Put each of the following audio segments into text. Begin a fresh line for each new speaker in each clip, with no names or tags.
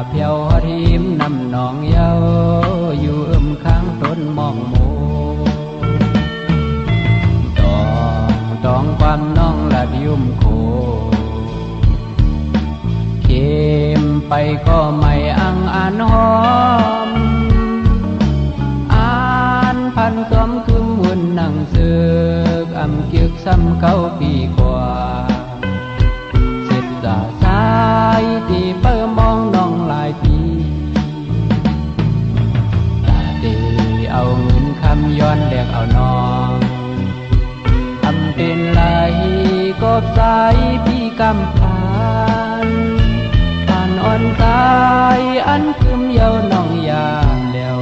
เพียวทิมนำหนองเยาอยู่ข้างต้นมองโมต้องความน้องละยุ่มโคเข็มไปก็ไม่อังอ่านหอมอ่านพันสมคืมวุ่นนั่งเสือกอำเกียกซ้ำเขาปีกว่าเสร็จสาสายที่เปิ่มองน้องหลายปีตาดีเอาเงินคำย้อนแลกเอาน้องทำเป็นไหลกบสายพี่กำผ่านผ่านอ่อนกายอันคืมเยาน้องยาแล้ว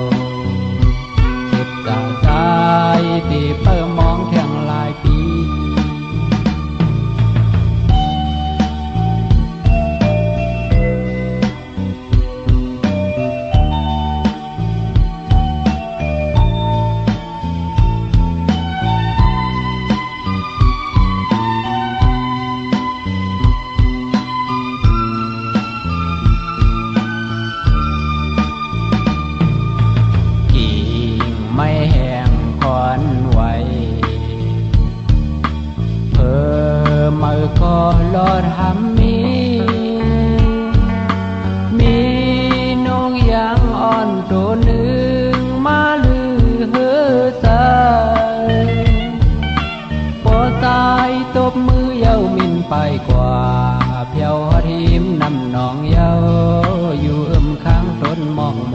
เจ็บตาสายที่เปิ่มองแข่งหลายปีไม่แห้งคอนไหวเพิ่มมือก็ลอดหำมีนงยังอ่อนตัวหนึ่งมาลือเฮือใจพอตายตบมือเย้ามินไปกว่าเพียวทิมนำหนองเย้าอยู่ข้างต้นมองโม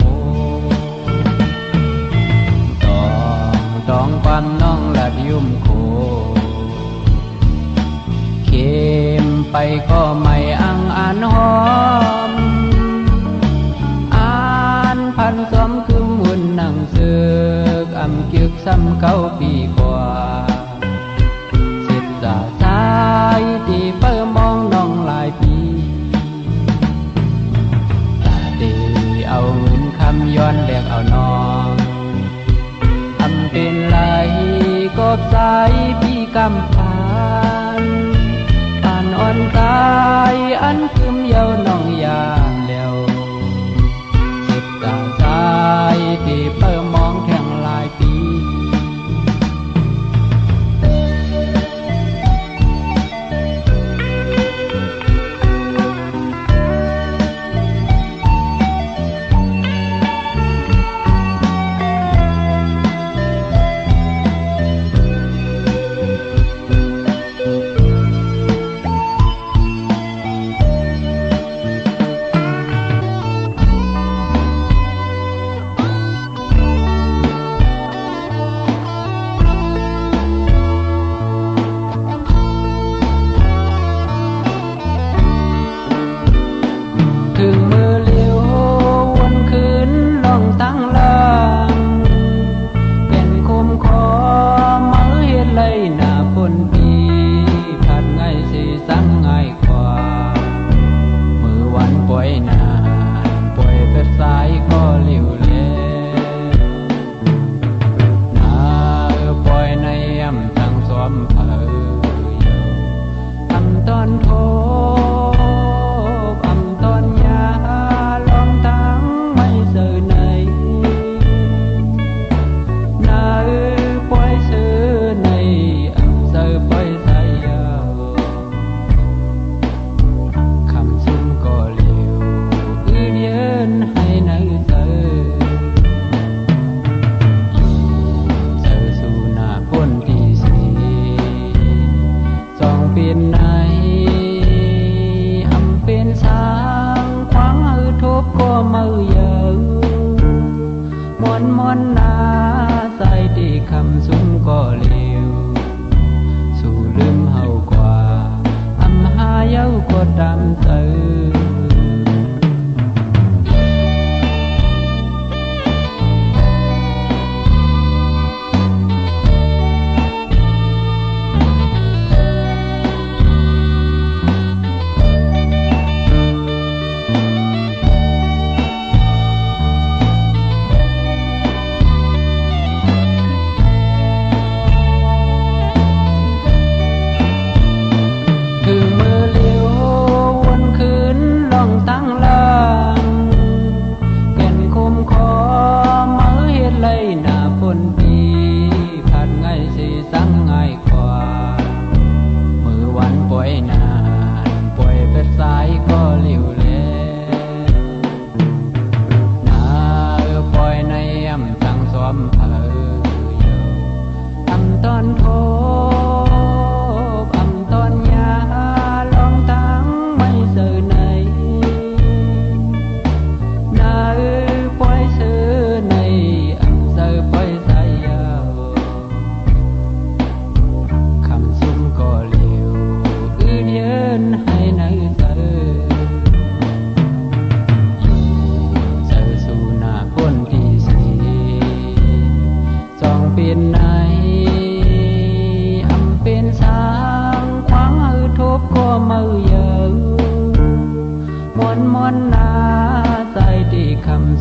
ต้องความน้องละยุ่มโคเข็มไปก็ไม่อังอ่านหอมอ่านพันสมคืมวุ่นนั่งเสือกอำเกียกซ้ำเขาปีกว่าเสร็จสาสายที่เปิ่มองน้องหลายปีตาดีเอาเงินคำย้อนแลกเอาน้องเป็นไหลกบสายพี่กำผ่านผ่านอ่อนกายอันคืมเยาน้องยาแล้วเจ็บตาสายที่เปิ่มองแข่งหลายปี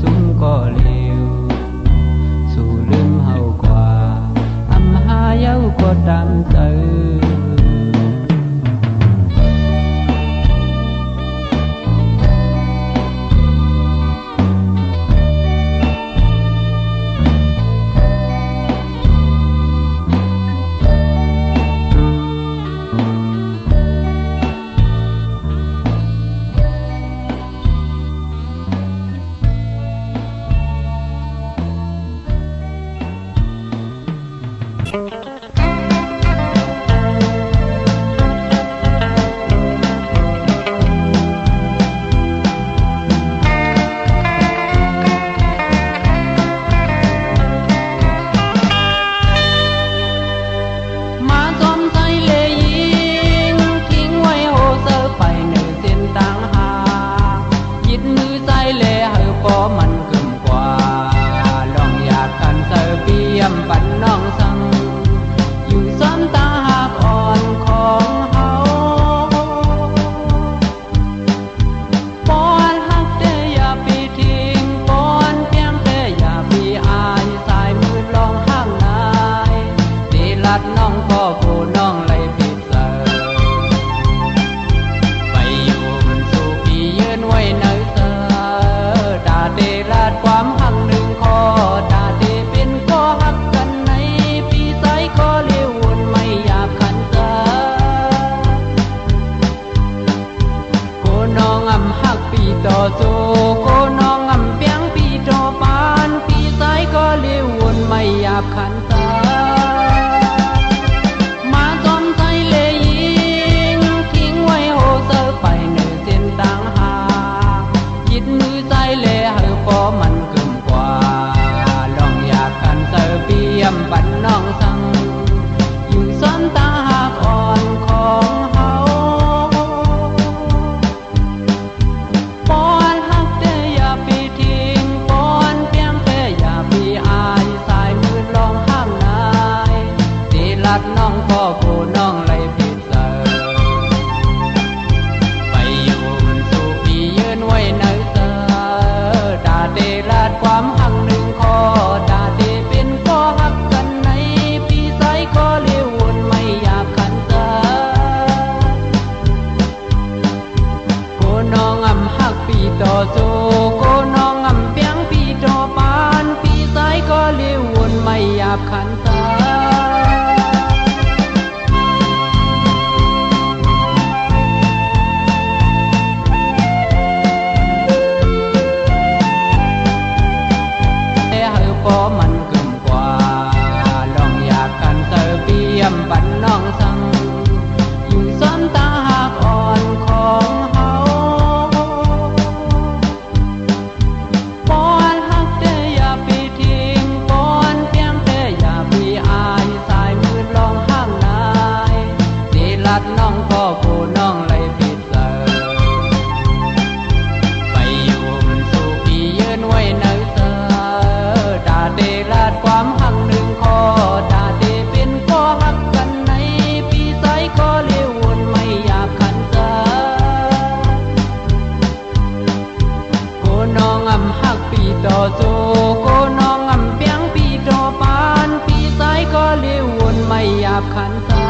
สุมก็เลวสู่ลืมเฮากว่าอำหาเย้าก็ดำเตอปันน้องสังอยู่ซ้ำตาหากอ่อนของเฮาปอนหักแต่อย่าไปทิ้งปอนเพียงแต่อย่าไปอายสายมือลองห่างนายตีลัดน้องพ่อผู้น้องไล่ผิดเสอไปอยู่มันสู่พี่ยืนไว้ในเสอดาเดลัดความหักหนึ่งคอดาเดเป็นข้อหักก็เลี้ยววนไม่อยากขันตาโกน้องอำหักปีต่อโจโกน้องอำเปียงปีต่อปานปีสายก็เลี้ยววนไม่อยากขันตามาจอมใจเลยยิงทิ้งไว้โหเซอไปในเส้นต่างหาคิดมือใจเลยเฮอพอมันเกินกว่าลองอยากกันเซอเปียมปันน้องสังซ้ำตาหากอ่อนของเฮาปอนหักแต่อย่าไปทิ้งปอนเพียงแต่อย่าไปอายสายมือลองห้ามนายตีลัดน้องพ่อผู้น้องไล่ผิดเสอไปอยู่มันสู่พี่ยืนไว้ในเสอดาเดลัดความหักหนึ่งคอดาเดเป็นข้อหักกันในพี่สายก็เลี้ยวอยากขันตาโกน้องอำหักปีต่อโจโกน้องอำเปียงปีต่อปานปีสายก็เลี้ยววนไม่อยากขันตามันเกินกว่าลองอยากกันเตอเปียมปันน้องสังอยู่ซ้ำตาหากอ่อนของเฮาปอนหักแต่อย่าไปทิ้งปอนเพียงแต่อย่าไปอายสายมือลองห้ามนายตีลัดน้องพ่อผู้น้องไล่ผิดเสอไปอยู่มันสู่พี่ยืนไว้ในเสอดาเดลัดความหักหนึ่งคอดาเดเป็นข้อหักกันในปีสายก็เลี้ยววนไม่อยากขันตาโกน้องอำหักปีต่อโจโกน้องอำเปียงปีต่อปานปีสายก็เลี้ยววนไม่อยากขันตา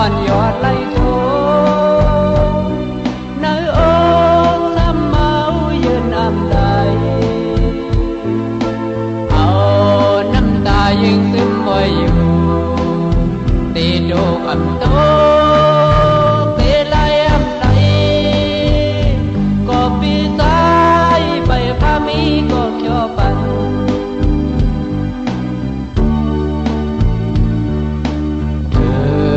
อนยอดไล่โทในอกซ้ำเมายืนอำใดเอาน้ำตายิงซึมไว้อยู่ตีโดกอำโตเปไลอำไหลก็ปีสายไปพามีก็เขียวปันถึ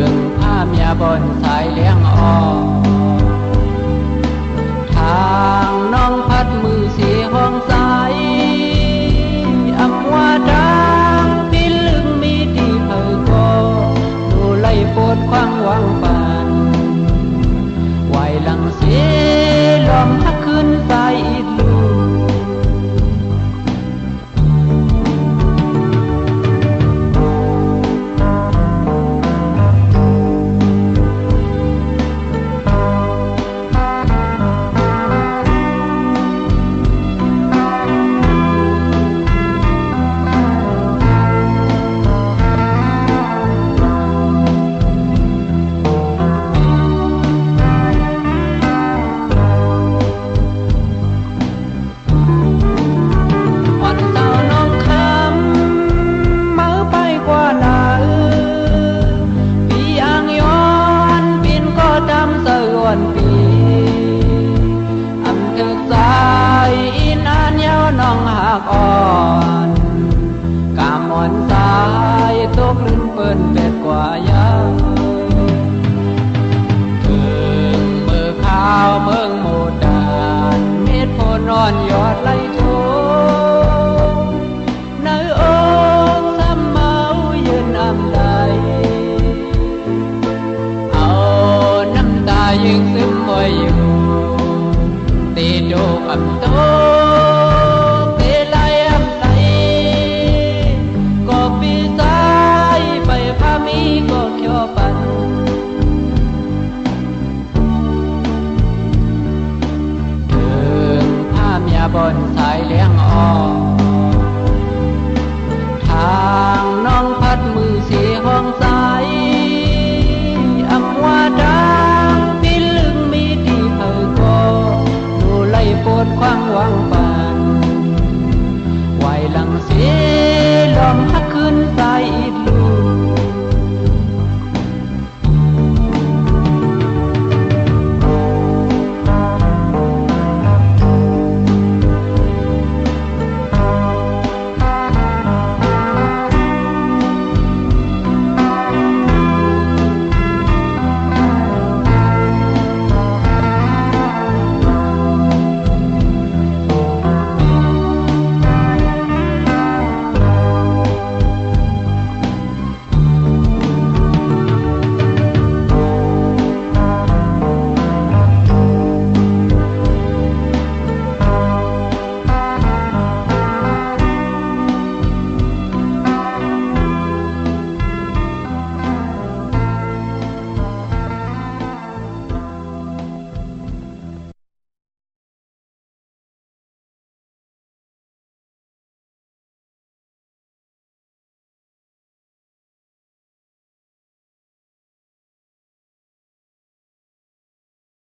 งพาเมียบนสายเลี้ยงอ่อน